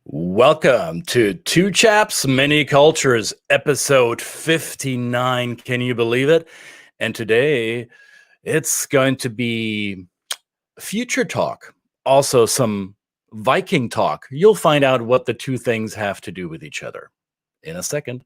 Welcome to Two Chaps, Many Cultures, episode 59. Can you believe it? And today it's going to be future talk, also some Viking talk. You'll find out what the two things have to do with each other in a second.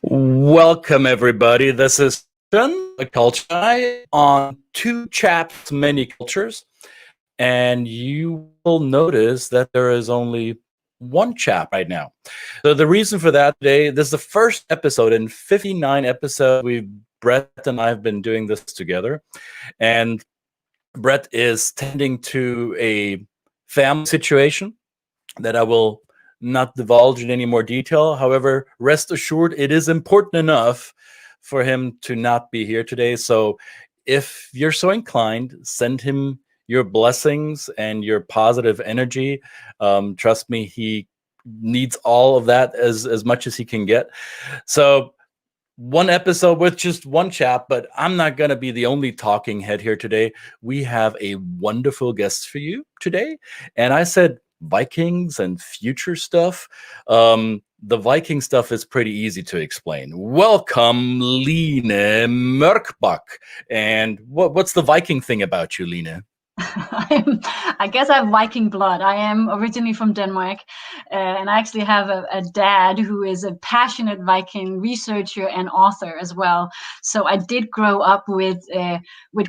Welcome, everybody. This is a culture on Two Chaps, Many Cultures. And you will notice that there is only one chap right now. So the reason for that today, this is the first episode in 59 episodes. Brett and I have been doing this together. And Brett is tending to a family situation that I will not divulge in any more detail. However, rest assured, it is important enough for him to not be here today. So if you're so inclined, send him your blessings and your positive energy. Trust me, he needs all of that as much as he can get. So one episode with just one chap, but I'm not going to be the only talking head here today. We have a wonderful guest for you today. And I said Vikings and future stuff. The Viking stuff is pretty easy to explain. Welcome, Line Mørkbak. And what's the Viking thing about you, Line? I guess I have Viking blood. I am originally from Denmark, and I actually have a dad who is a passionate Viking researcher and author as well. So I did grow up with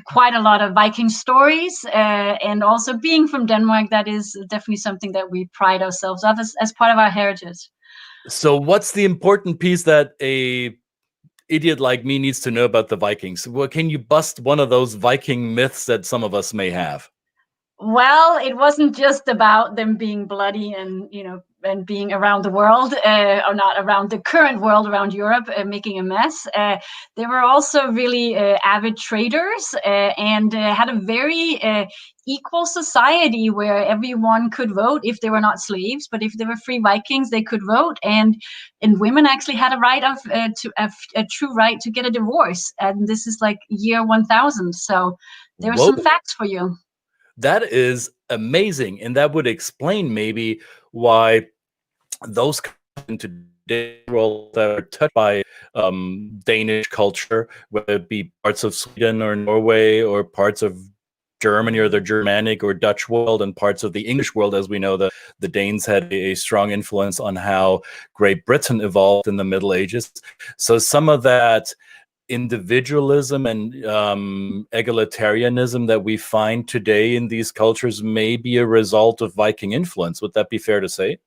quite a lot of Viking stories, and also being from Denmark, that is definitely something that we pride ourselves of as part of our heritage. So what's the important piece that a idiot like me needs to know about the Vikings? Well, can you bust one of those Viking myths that some of us may have? Well, it wasn't just about them being bloody and being around the world, or not around the current world, around Europe, making a mess. They were also really avid traders, and had a very equal society where everyone could vote if they were not slaves, but if they were free Vikings, they could vote, and women actually had a right of a true right to get a divorce, and this is like year 1000. So there are some facts for you. That is amazing. And that would explain maybe why those in today's world that are touched by Danish culture, whether it be parts of Sweden or Norway or parts of Germany or the Germanic or Dutch world and parts of the English world, as we know, the Danes had a strong influence on how Great Britain evolved in the Middle Ages. So some of that individualism and egalitarianism that we find today in these cultures may be a result of Viking influence. Would that be fair to say?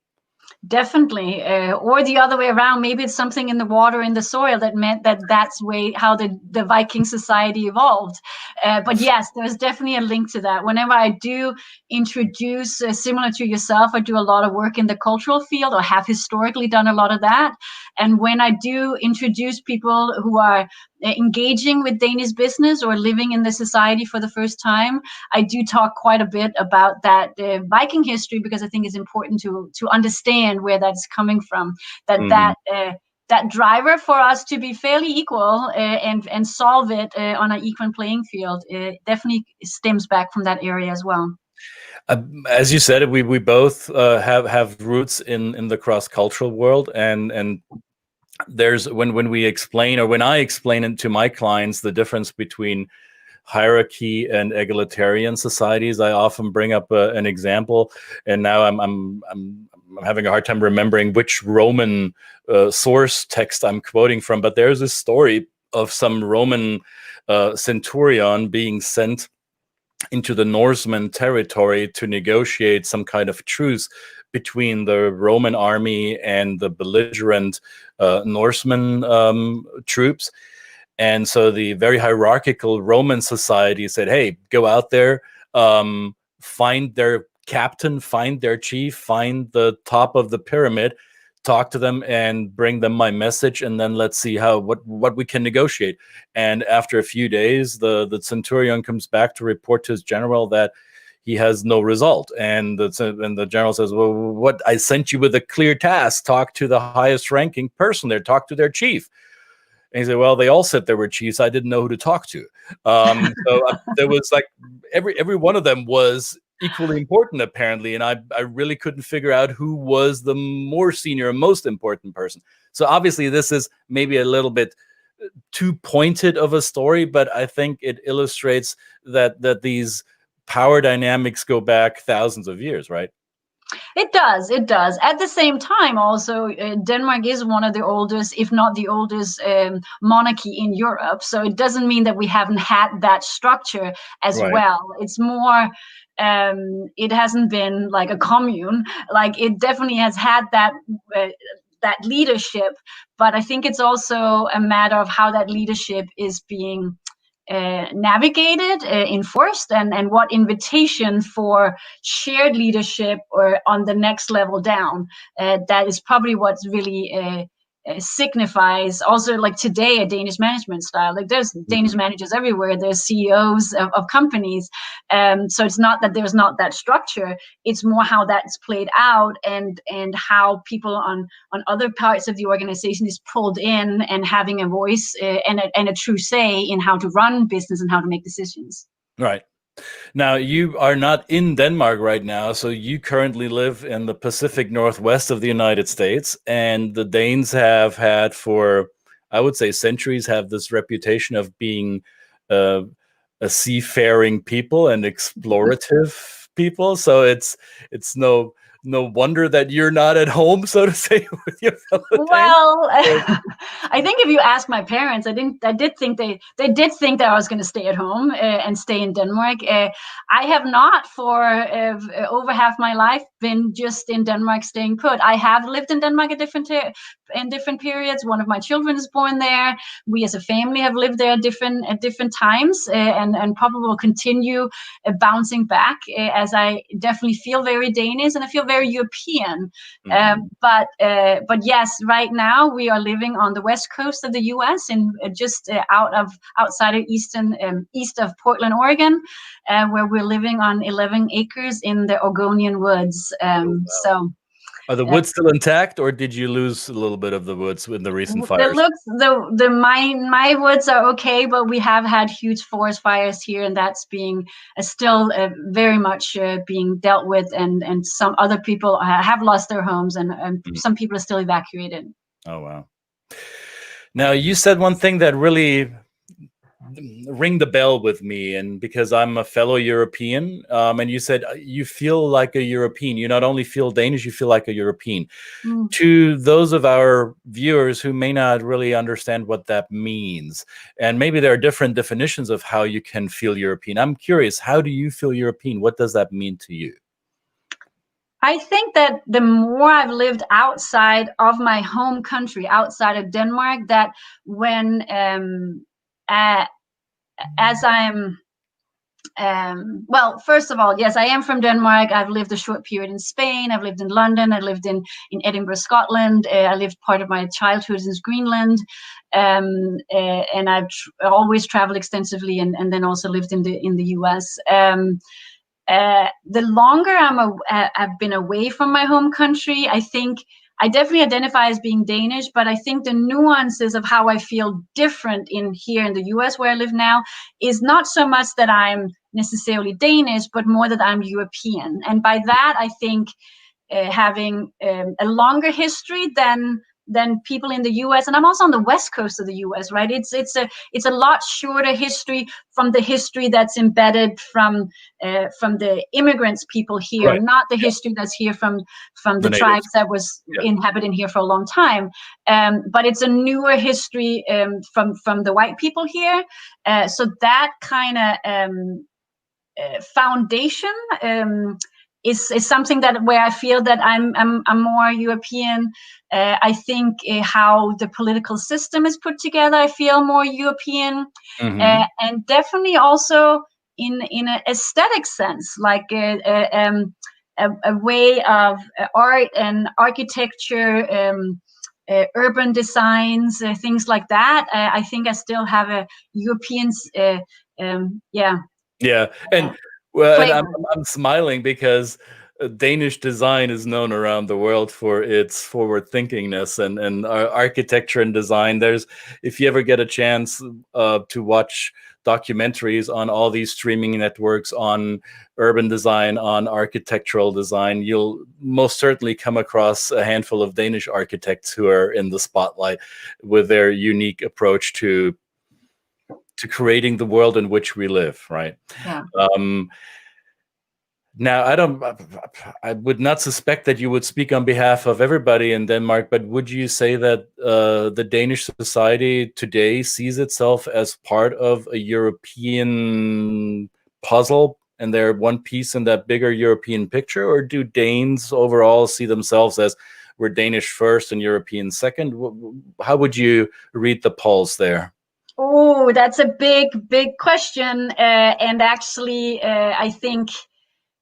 Definitely, or the other way around. Maybe it's something in the water, in the soil, that meant that's how the Viking society evolved. But yes, there's definitely a link to that. Whenever I do introduce, similar to yourself, I do a lot of work in the cultural field, or have historically done a lot of that. And when I do introduce people who are engaging with Danish business or living in the society for the first time, I do talk quite a bit about that Viking history, because I think it's important to understand where that's coming from. That driver for us to be fairly equal and solve it on an equal playing field definitely stems back from that area as well. As you said, we both have roots in the cross-cultural world, and there's when we explain, or when I explain it to my clients, the difference between hierarchy and egalitarian societies, I often bring up an example, and now I'm having a hard time remembering which Roman source text I'm quoting from, but there's a story of some Roman centurion being sent into the Norseman territory to negotiate some kind of truce between the Roman army and the belligerent Norseman troops. And so the very hierarchical Roman society said, hey, go out there, find their captain, find their chief, find the top of the pyramid, talk to them and bring them my message, and then let's see what we can negotiate. And after a few days, the centurion comes back to report to his general that he has no result. And the general says, well, what? I sent you with a clear task. Talk to the highest ranking person there. Talk to their chief. And he said, well, they all said they were chiefs. I didn't know who to talk to. There was like every one of them was equally important, apparently. And I really couldn't figure out who was the more senior and most important person. So obviously this is maybe a little bit too pointed of a story, but I think it illustrates that these power dynamics go back thousands of years, right? It does. It does. At the same time, also, Denmark is one of the oldest, if not the oldest, monarchy in Europe. So it doesn't mean that we haven't had that structure as Right. well. It's more, it hasn't been like a commune. Like, it definitely has had that leadership. But I think it's also a matter of how that leadership is being navigated, enforced, and what invitation for shared leadership or on the next level down. That is probably what's really signifies also, like, today, a Danish management style. Like, there's Danish managers everywhere. There's CEOs of companies. So it's not that there's not that structure. It's more how that's played out, and how people on other parts of the organization is pulled in and having a voice, and a true say in how to run business and how to make decisions. Right. Now, you are not in Denmark right now, so you currently live in the Pacific Northwest of the United States, and the Danes have had for, I would say, centuries, have this reputation of being a seafaring people and explorative people. So it's no wonder that you're not at home, so to say, with your fellow Danes. Well, I think if you ask my parents, I did think they did think that I was going to stay at home and stay in Denmark. I have not for over half my life been just in Denmark staying put. I have lived in Denmark in different periods. One of my children is born there. We as a family have lived there at different times, and probably will continue bouncing back, as I definitely feel very Danish and I feel very European. But yes, right now we are living on the west coast of the U.S. and just outside of east of Portland, Oregon, where we're living on 11 acres in the Oregonian woods. Wow. So. Are the woods still intact, or did you lose a little bit of the woods in the recent fires? My woods are okay, but we have had huge forest fires here, and that's being still very much being dealt with, and some other people have lost their homes, and some people are still evacuated. Oh, wow. Now, you said one thing that really ring the bell with me, and because I'm a fellow European, and you said you feel like a European. You not only feel Danish, you feel like a European. To those of our viewers who may not really understand what that means, and maybe there are different definitions of how you can feel European, I'm curious, how do you feel European? What does that mean to you? I think that the more I've lived outside of my home country, outside of Denmark, that when as I'm, well, first of all, yes, I am from Denmark. I've lived a short period in Spain. I've lived in London. I lived in Edinburgh, Scotland. I lived part of my childhood in Greenland. And I've always traveled extensively, and then also lived in the US. The longer I've been away from my home country, I think I definitely identify as being Danish, but I think the nuances of how I feel different here in the US where I live now is not so much that I'm necessarily Danish, but more that I'm European. And by that, I think having a longer history than people in the US, and I'm also on the west coast of the US, right? It's a lot shorter history from the history that's embedded from the immigrants people here, Right. not the history that's here from the tribes that was inhabiting here for a long time. But it's a newer history from the white people here. So that kind of foundation is something that where I feel that I'm more European. I think how the political system is put together, I feel more European, and definitely also in an aesthetic sense, like a way of art and architecture, urban designs, things like that. I think I still have a European, Yeah, and well, and flavor. I'm smiling because Danish design is known around the world for its forward thinkingness and architecture and design. There's, if you ever get a chance to watch documentaries on all these streaming networks on urban design, on architectural design, you'll most certainly come across a handful of Danish architects who are in the spotlight with their unique approach to creating the world in which we live, right? Yeah. Now, I would not suspect that you would speak on behalf of everybody in Denmark, but would you say that the Danish society today sees itself as part of a European puzzle and they're one piece in that bigger European picture? Or do Danes overall see themselves as we're Danish first and European second? How would you read the polls there? Oh, that's a big question. And actually, I think,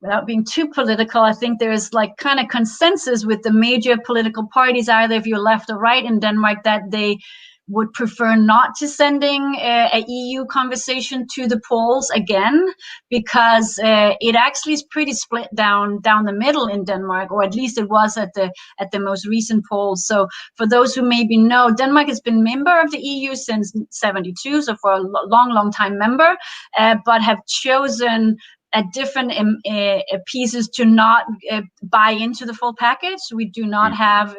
without being too political, I think there's like kind of consensus with the major political parties, either if you're left or right in Denmark, that they would prefer not to sending a EU conversation to the polls again, because it actually is pretty split down the middle in Denmark, or at least it was at the most recent polls. So for those who maybe know, Denmark has been member of the EU since '72, so for a long time member, but have chosen at different pieces to not buy into the full package. We do not have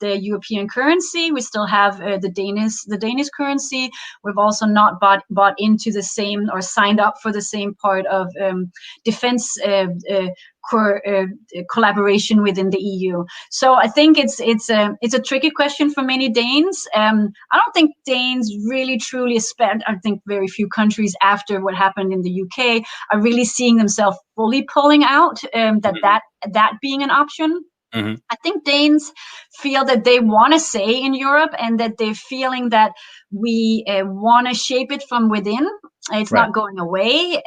the European currency. We still have the Danish currency. We've also not bought into the same or signed up for the same part of defense collaboration within the EU. So I think it's a tricky question for many Danes. I don't think Danes really truly spent. I think very few countries after what happened in the UK are really seeing themselves fully pulling out. That being an option. Mm-hmm. I think Danes feel that they want to stay in Europe and that they're feeling that we want to shape it from within. It's Right. not going away,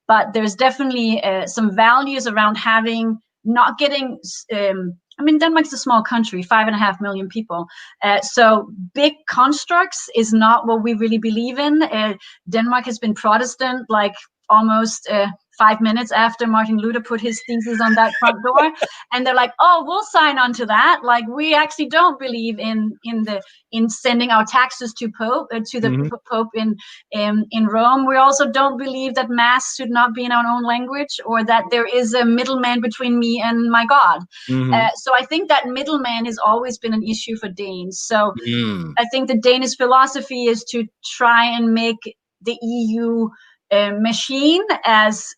but there's definitely some values around having, not getting, I mean, Denmark's a small country, 5.5 million people. So big constructs is not what we really believe in. Denmark has been Protestant like almost 5 minutes after Martin Luther put his thesis on that front door, and they're like, "Oh, we'll sign on to that." Like, we actually don't believe in sending our taxes to the Pope in Rome. We also don't believe that mass should not be in our own language, or that there is a middleman between me and my God. So I think that middleman has always been an issue for Danes. So I think the Danish philosophy is to try and make the EU machine as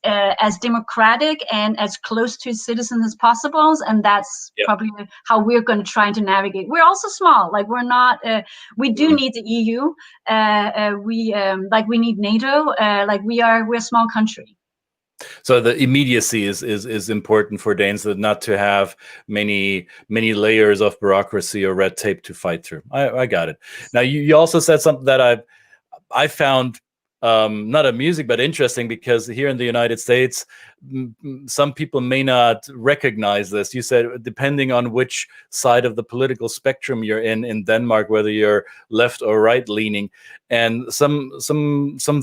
democratic and as close to citizens as possible, and that's probably how we're going to try to navigate. We're also small, like we're not. We do need the EU. We need NATO. We're a small country. So the immediacy is important for Danes, that not to have many layers of bureaucracy or red tape to fight through. I got it. Now you also said something that I found not amusing but interesting, because here in the United States, some people may not recognize this. You said depending on which side of the political spectrum you're in Denmark, whether you're left or right leaning, and some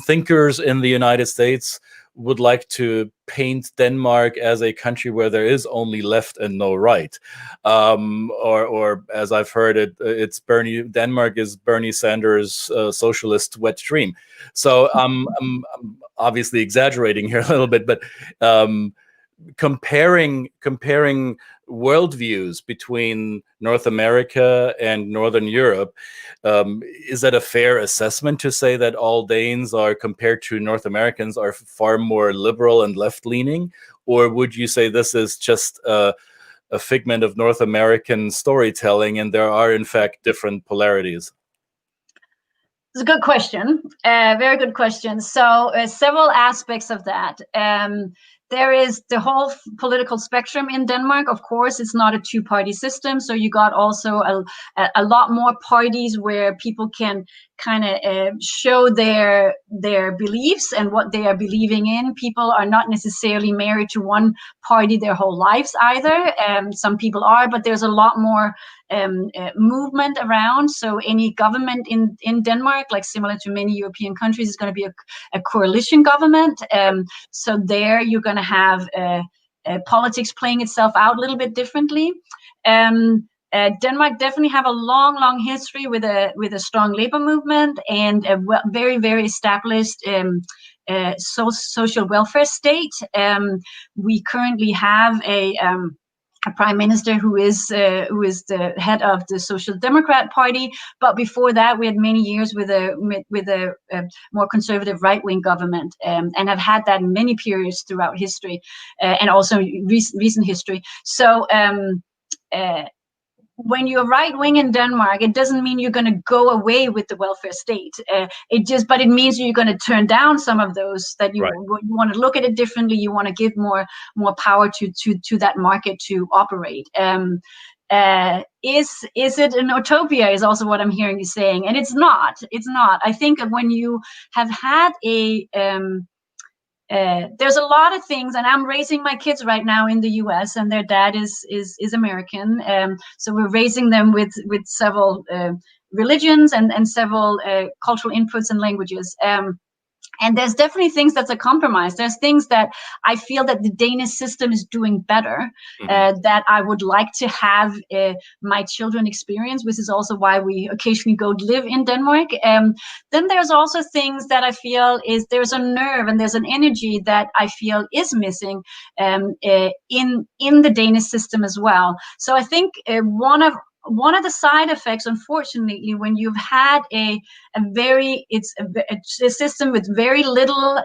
thinkers in the United States would like to paint Denmark as a country where there is only left and no right, or as I've heard it, it's Denmark is Bernie Sanders' socialist wet dream. So I'm obviously exaggerating here a little bit, but comparing worldviews between North America and Northern Europe, is that a fair assessment to say that all Danes are, compared to North Americans, are far more liberal and left-leaning? Or would you say this is just a figment of North American storytelling and there are in fact different polarities? It's a good question. Very good question. So several aspects of that. There is the whole political spectrum in Denmark. Of course, it's not a two-party system. So you got also a lot more parties where people can kind of show their beliefs and what they are believing in. People are not necessarily married to one party their whole lives either. Some people are, but there's a lot more movement around. So any government in Denmark, like similar to many European countries, is going to be a coalition government. So there you're going to have politics playing itself out a little bit differently. Denmark definitely have a long history with a strong labor movement and a very, very established social welfare state. We currently have a prime minister who is the head of the Social Democrat Party, but before that we had many years with a more conservative right-wing government, and have had that in many periods throughout history, and also recent history. So when you're right-wing in Denmark, it doesn't mean you're going to go away with the welfare state. But it means you're going to turn down some of those, that you want to look at it differently. You want to give more power to that market to operate. Is it an utopia? Is also what I'm hearing you saying, and it's not. It's not. I think when you have had there's a lot of things, and I'm raising my kids right now in the U.S. and their dad is American. So we're raising them with several religions and several cultural inputs and languages. And there's definitely things that's a compromise. There's things that I feel that the Danish system is doing better, that I would like to have my children experience, which is also why we occasionally go live in Denmark. Then there's also things that I feel there's a nerve and there's an energy that I feel is missing in the Danish system as well. So I think one of the side effects, unfortunately, when you've had a system with very little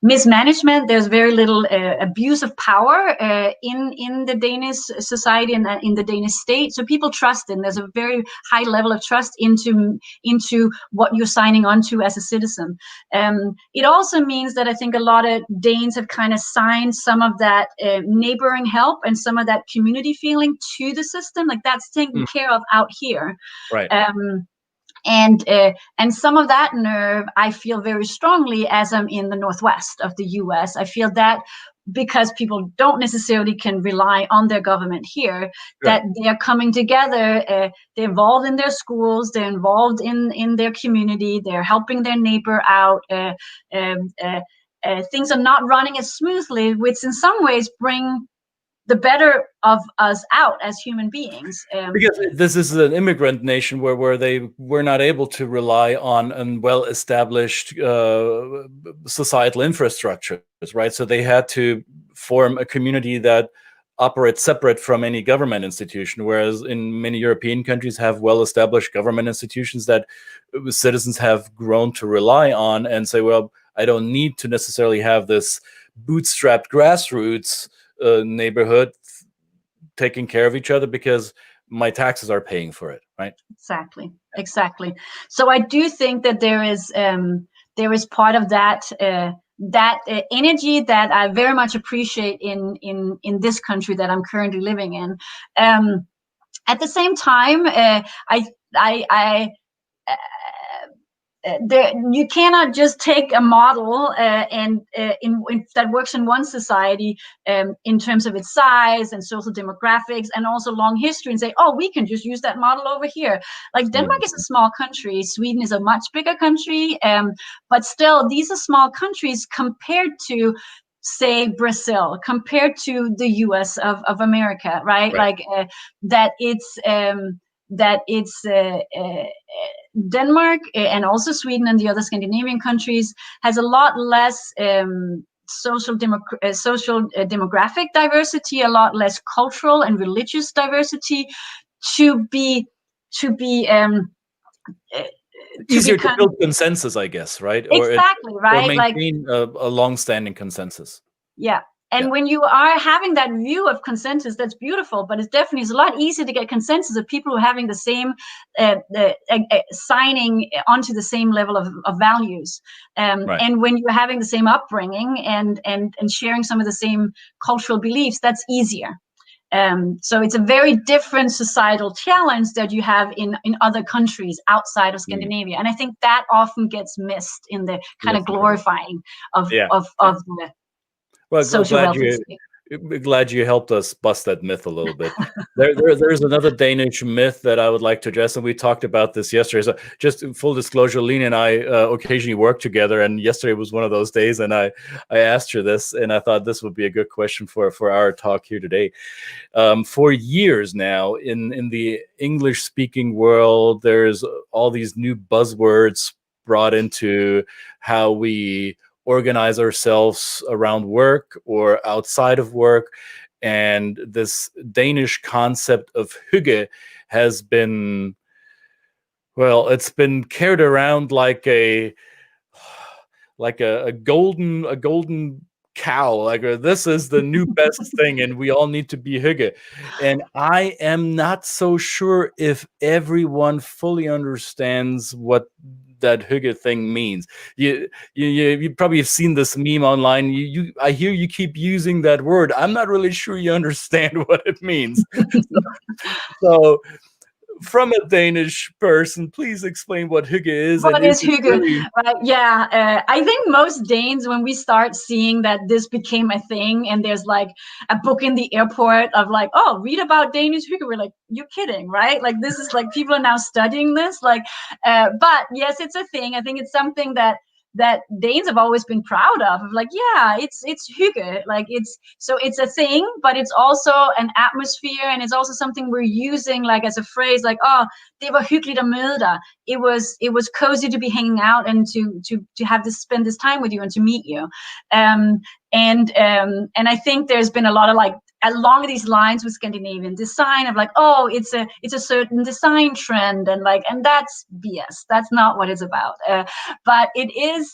mismanagement, there's very little abuse of power in the Danish society and in the Danish state. So people trust in. There's a very high level of trust into what you're signing on to as a citizen. It also means that I think a lot of Danes have kind of signed some of that neighboring help and some of that community feeling to the system. Like that's taken care of out here. Right. And some of that nerve I feel very strongly as I'm in the northwest of the U.S. I feel that because people don't necessarily can rely on their government here, that they are coming together, they're involved in their schools, they're involved in their community, they're helping their neighbor out. Things are not running as smoothly, which in some ways bring the better of us out as human beings. Because this is an immigrant nation where they were not able to rely on well-established societal infrastructures, right? So they had to form a community that operates separate from any government institution, whereas in many European countries have well-established government institutions that citizens have grown to rely on and say, well, I don't need to necessarily have this bootstrapped grassroots neighborhood taking care of each other because my taxes are paying for it, right? Exactly. So I do think that there is part of that energy that I very much appreciate in this country that I'm currently living in. At the same time, you cannot just take a model that works in one society in terms of its size and social demographics and also long history and say, oh, we can just use that model over here. Like Denmark is a small country, Sweden is a much bigger country, but still these are small countries compared to, say, Brazil, compared to the US of America, right? Like Denmark and also Sweden and the other Scandinavian countries has a lot less social demographic diversity, a lot less cultural and religious diversity to be easier to build consensus, I guess, right? Exactly, right? Or maintain a long-standing consensus. Yeah. And when you are having that view of consensus, that's beautiful, but it's definitely a lot easier to get consensus of people who are having the same, signing onto the same level of values. And when you're having the same upbringing and sharing some of the same cultural beliefs, that's easier. So it's a very different societal challenge that you have in other countries outside of Scandinavia. And I think that often gets missed in the kind of glorifying of the social welfare state. Glad you helped us bust that myth a little bit. There's another Danish myth that I would like to address, and we talked about this yesterday. So just full disclosure, Line and I occasionally work together, and yesterday was one of those days, and I asked her this, and I thought this would be a good question for our talk here today. For years now, in the English-speaking world, there's all these new buzzwords brought into how we organize ourselves around work or outside of work, and this Danish concept of hygge has been, well, it's been carried around like a golden cow, like this is the new best thing and we all need to be hygge. And I am not so sure if everyone fully understands what that hygge thing means. You probably have seen this meme online. I hear you keep using that word. I'm not really sure you understand what it means. So from a Danish person, please explain what hygge is. What is hygge? Really... Right? Yeah, I think most Danes, when we start seeing that this became a thing, and there's like a book in the airport of like, oh, read about Danish hygge, we're like, you're kidding, right? Like this is like people are now studying this, like, but yes, it's a thing. I think it's something that Danes have always been proud of like, yeah, it's hygge, like it's a thing, but it's also an atmosphere, and it's also something we're using like as a phrase, like, oh, det var hyggeligt at møde dig. It was cozy to be hanging out and to have this, spend this time with you and to meet you. And I think there's been a lot of like along these lines with Scandinavian design of like, oh, it's a certain design trend, and like, and that's BS. That's not what it's about. But it is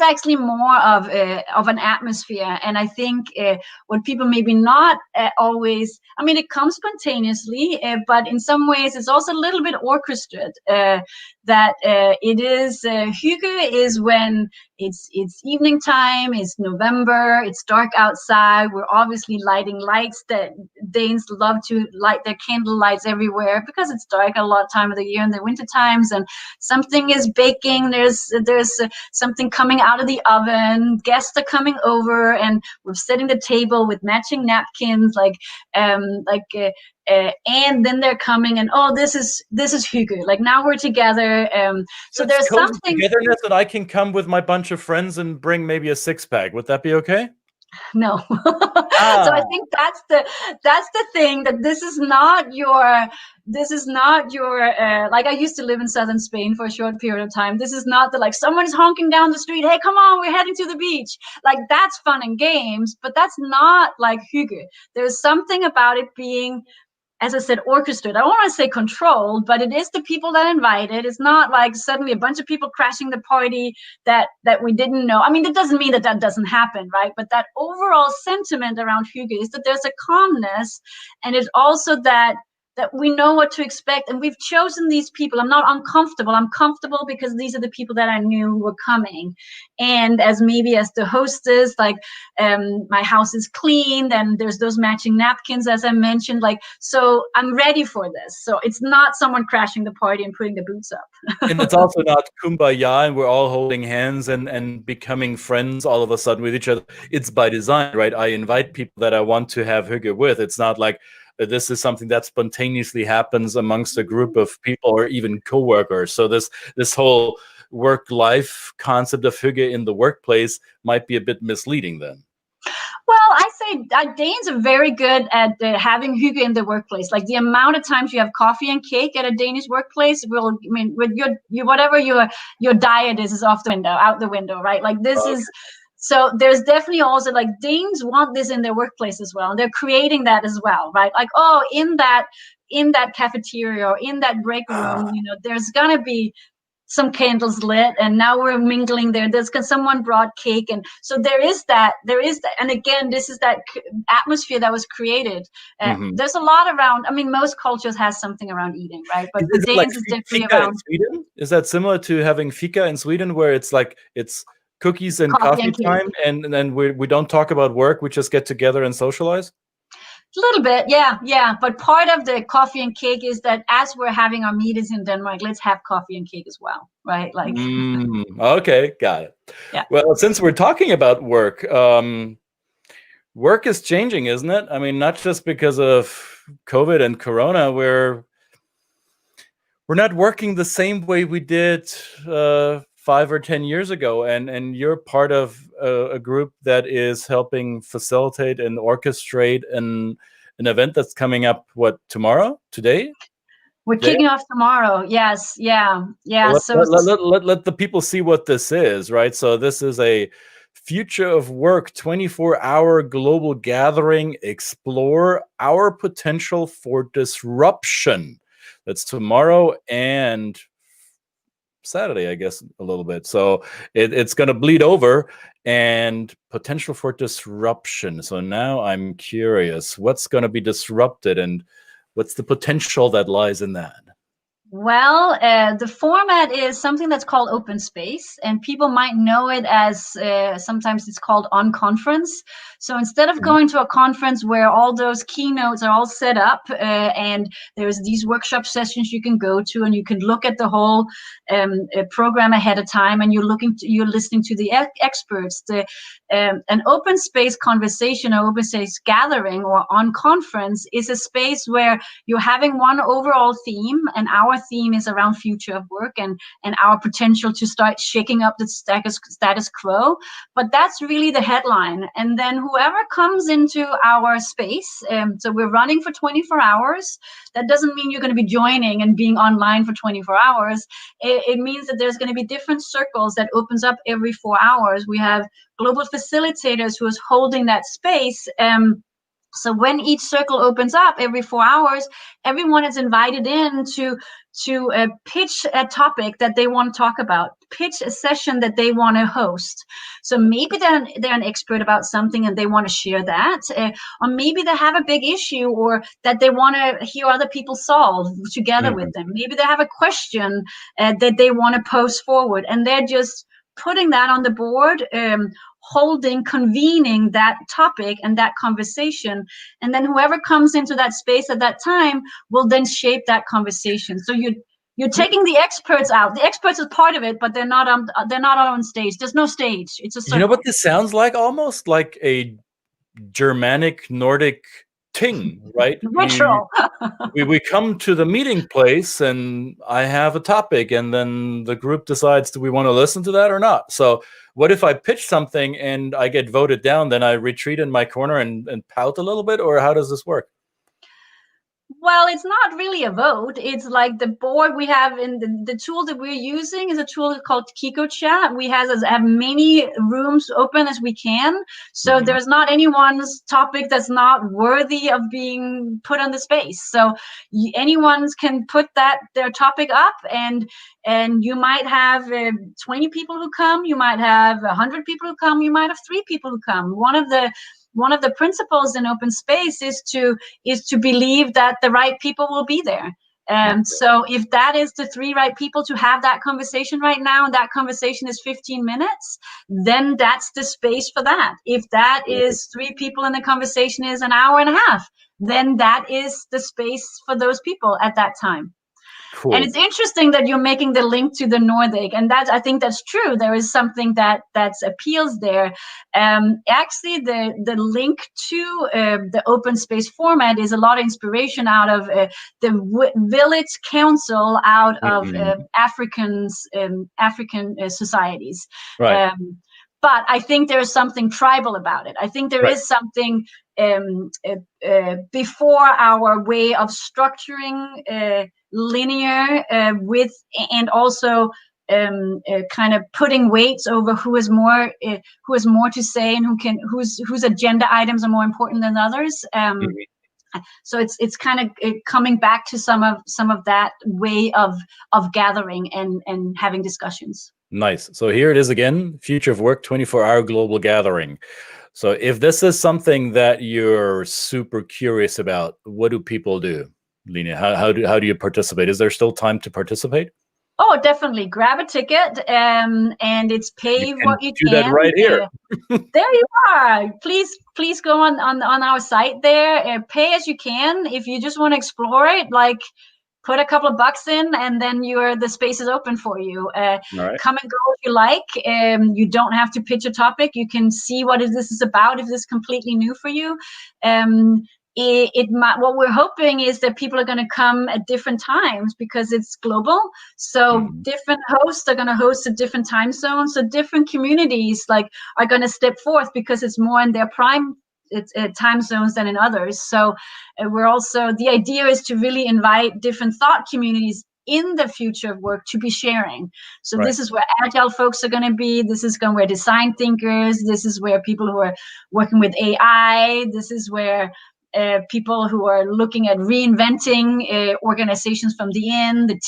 actually more of an atmosphere, and I think what people maybe not always, I mean, it comes spontaneously, but in some ways it's also a little bit orchestrated. That it is hygge is when it's evening time, it's November, it's dark outside, we're obviously lighting lights. That Danes love to light their candle lights everywhere because it's dark a lot of time of the year in the winter times, and something is baking, there's something coming out of the oven, guests are coming over, and we're setting the table with matching napkins, and then they're coming, and oh, this is hygge, like now we're together. So there's something togetherness that I can come with my bunch of friends and bring maybe a 6-pack. Would that be okay? No. So I think that's the thing, that this is not your like, I used to live in southern Spain for a short period of time. This is not the like someone's honking down the street, hey, come on, we're heading to the beach. Like, that's fun and games, but that's not like hygge. There's something about it being, as I said, orchestrated. I don't want to say controlled, but it is the people that invite it. It's not like suddenly a bunch of people crashing the party that we didn't know. I mean, that doesn't mean that doesn't happen, right? But that overall sentiment around hygge is that there's a calmness, and it's also that we know what to expect, and we've chosen these people. I'm not uncomfortable. I'm comfortable because these are the people that I knew were coming. And as the hostess, like, my house is clean, and there's those matching napkins, as I mentioned, like, so I'm ready for this. So it's not someone crashing the party and putting the boots up. And it's also not kumbaya and we're all holding hands and becoming friends all of a sudden with each other. It's by design, right? I invite people that I want to have hygge with. It's not like this is something that spontaneously happens amongst a group of people or even co-workers. So this whole work-life concept of hygge in the workplace might be a bit misleading then. Well, I say Danes are very good at having hygge in the workplace. Like, the amount of times you have coffee and cake at a Danish workplace will, I mean, with your whatever your diet is out the window, right? Like, this is. So there's definitely also, like, Danes want this in their workplace as well, and they're creating that as well, right? Like, oh, in that cafeteria or in that break room, there's gonna be some candles lit, and now we're mingling there. Someone brought cake, and so there is that, and again, this is that atmosphere that was created. There's a lot around. I mean, most cultures has something around eating, right? But the Danes is definitely around. Sweden? Is that similar to having fika in Sweden, where it's like it's cookies and coffee time, and then we don't talk about work, we just get together and socialize? A little bit, yeah. But part of the coffee and cake is that as we're having our meetings in Denmark, let's have coffee and cake as well, right? Like, Okay, got it. yeah. Well, since we're talking about work, work is changing, isn't it? I mean, not just because of COVID and Corona, we're not working the same way we did 5 or 10 years ago, and you're part of a group that is helping facilitate and orchestrate an event that's coming up. What, today? We're kicking off tomorrow. Yes, yeah. So Let the people see what this is, right? So this is a Future of Work 24-hour global gathering. Explore our potential for disruption. That's tomorrow and Saturday, I guess, a little bit. So it's going to bleed over, and potential for disruption. So now I'm curious, what's going to be disrupted and what's the potential that lies in that? Well, the format is something that's called open space, and people might know it as sometimes it's called on conference. So instead of going to a conference where all those keynotes are all set up and there's these workshop sessions you can go to, and you can look at the whole program ahead of time, and you're listening to the experts. An open space conversation or open space gathering or on conference is a space where you're having one overall theme, and our theme is around future of work and our potential to start shaking up the status quo. But that's really the headline. And then whoever comes into our space, so we're running for 24 hours. That doesn't mean you're going to be joining and being online for 24 hours. It means that there's going to be different circles that opens up every 4 hours. We have global facilitators who is holding that space. So when each circle opens up every 4 hours, everyone is invited in to pitch a topic that they want to talk about, pitch a session that they want to host. So maybe they're an expert about something and they want to share that, or maybe they have a big issue or that they want to hear other people solve together with them. Maybe they have a question that they want to post forward, and they're just putting that on the board, convening that topic and that conversation, and then whoever comes into that space at that time will then shape that conversation. So you're taking the experts out. The experts is part of it, but they're not on stage. There's no stage. It's a circle. You know what this sounds like? Almost like a Germanic Nordic ting, right? Ritual. we come to the meeting place and I have a topic, and then the group decides, do we want to listen to that or not? So what if I pitch something and I get voted down, then I retreat in my corner and pout a little bit, or how does this work? Well, it's not really a vote. It's like the board we have in the tool that we're using is a tool called Kiko Chat. We have many rooms open as we can. So there's not anyone's topic that's not worthy of being put on the space. So anyone can put their topic up, and you might have 20 people who come. You might have 100 people who come. You might have 3 people who come. One of the principles in open space is to believe that the right people will be there. So if that is the 3 right people to have that conversation right now, and that conversation is 15 minutes, then that's the space for that. If that is 3 people and the conversation is an hour and a half, then that is the space for those people at that time. Cool. And it's interesting that you're making the link to the Nordic, and I think that's true. There is something that appeals there. Actually, the link to the open space format is a lot of inspiration out of the village council out of African societies. Right. But I think there's something tribal about it. I think there is something before our way of structuring linear with, and also kind of putting weights over who has more to say and whose agenda items are more important than others. So it's kind of coming back to some of that way of gathering and having discussions. Nice. So here it is again, Future of Work 24-hour global gathering. So if this is something that you're super curious about, what do people do? Line, how do you participate? Is there still time to participate? Oh, definitely grab a ticket, and it's pay what you do that can. right here. There you are. Please go on our site there. Pay as you can. If you just want to explore it, like put a couple of bucks in, and then the space is open for you. All right. Come and go if you like. You don't have to pitch a topic. You can see what this is about if this is completely new for you. What we're hoping is that people are going to come at different times because it's global. So different hosts are going to host at different time zones. So different communities are going to step forth because it's more in their prime time zones than in others. So the idea is to really invite different thought communities in the future of work to be sharing. So this is where agile folks are going to be. This is where design thinkers. This is where people who are working with AI. This is where people who are looking at reinventing organizations from the end. The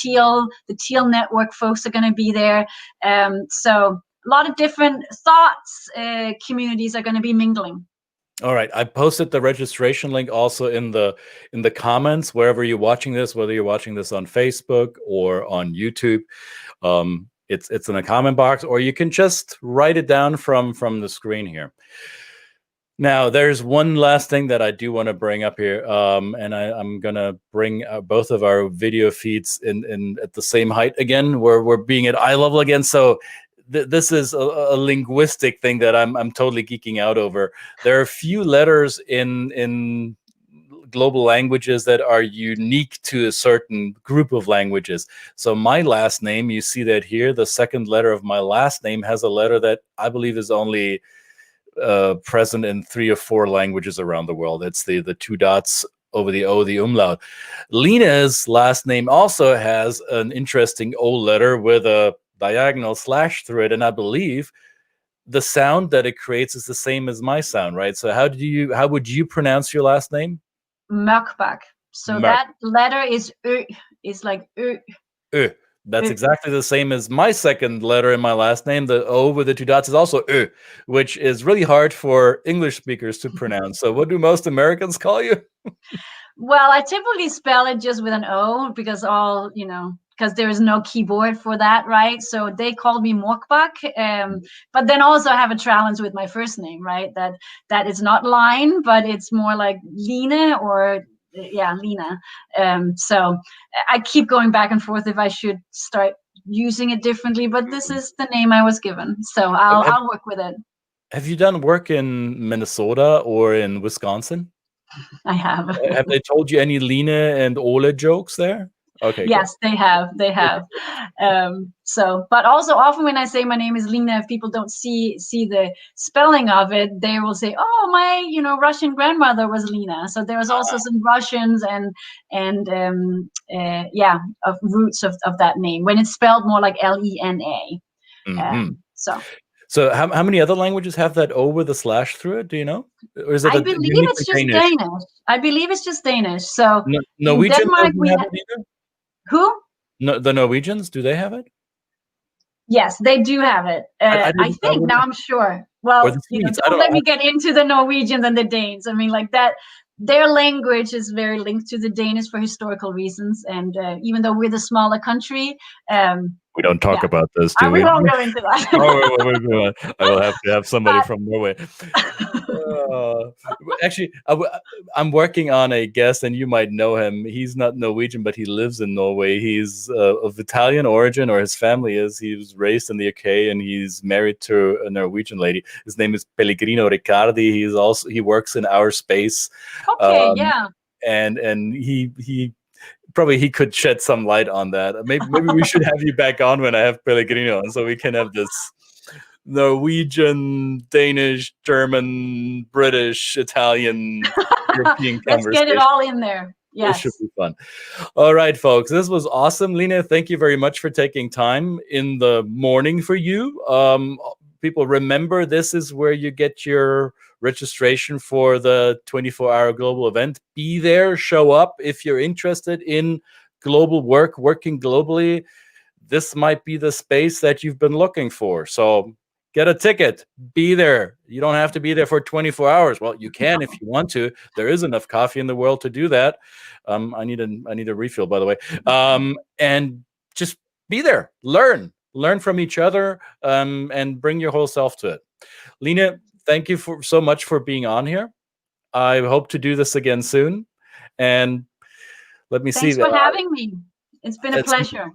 teal network folks are going to be there. So a lot of different thoughts communities are going to be mingling. All right, I posted the registration link also in the comments wherever you're watching this, whether you're watching this on Facebook or on YouTube. It's in a comment box, or you can just write it down from the screen here. Now, there's one last thing that I do want to bring up here, and I'm gonna bring both of our video feeds in at the same height again. We're being at eye level again, so. This is a linguistic thing that I'm totally geeking out over. There are a few letters in global languages that are unique to a certain group of languages. So my last name, you see that here, the second letter of my last name has a letter that I believe is only present in 3 or 4 languages around the world. It's the 2 dots over the O, the umlaut. Lena's last name also has an interesting O letter with a diagonal slash through it, and I believe the sound that it creates is the same as my sound, right? So how would you pronounce your last name? Mørkbak. So that letter is Ö, is like Ö. Ö. That's exactly the same as my second letter in my last name. The O with the 2 dots is also Ö, which is really hard for English speakers to pronounce. So what do most Americans call you? Well, I typically spell it just with an O because because there is no keyboard for that, right? So they called me Mørkbak, but then also I have a challenge with my first name, right? That is not Line, but it's more like Line or Lina. So I keep going back and forth if I should start using it differently, but this is the name I was given, so I'll work with it. Have you done work in Minnesota or in Wisconsin? I have. Have they told you any Lina and Ole jokes there? Okay. Yes, good. they have. But also often when I say my name is Lina, if people don't see the spelling of it, they will say, "Oh, my, Russian grandmother was Lina." So there was also some Russians and of roots of that name when it's spelled more like Lena. So how many other languages have that O with a slash through it? Do you know? Or is it I believe it's just Danish? I believe it's just Danish. So Norwegian in Denmark we have it either? Who? No, the Norwegians, do they have it? Yes, they do have it. I think now I'm sure. Well, don't let me get into the Norwegians and the Danes. I mean, like that. Their language is very linked to the Danish for historical reasons, and even though we're the smaller country, we don't talk about this, do we? We won't go into that. I will have to have somebody from Norway. Actually, I'm working on a guest, and you might know him. He's not Norwegian, but he lives in Norway. He's of Italian origin, or his family is. He was raised in the UK, and he's married to a Norwegian lady. His name is Pellegrino Riccardi. He works in our space. Okay, yeah. And he probably he could shed some light on that. Maybe we should have you back on when I have Pellegrino on, so we can have this Norwegian, Danish, German, British, Italian, European conversation. Let's get it all in there. Yes. It should be fun. All right, folks. This was awesome. Lina, thank you very much for taking time in the morning for you. People, remember, this is where you get your registration for the 24-hour global event. Be there, show up. If you're interested in global work, working globally, this might be the space that you've been looking for. So get a ticket, be there. You don't have to be there for 24 hours. Well, you can if you want to. There is enough coffee in the world to do that. I need a refill, by the way. And just be there, learn from each other, and bring your whole self to it. Line, thank you so much for being on here. I hope to do this again soon. And let me Thanks see. for having me. It's been a pleasure.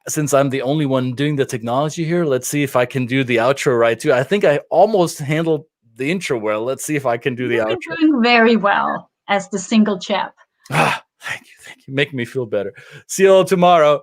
Since I'm the only one doing the technology here, let's see if I can do the outro right too. I think I almost handled the intro well. Let's see if I can do the outro. You're doing very well as the single chap. Thank you. Make me feel better. See you all tomorrow.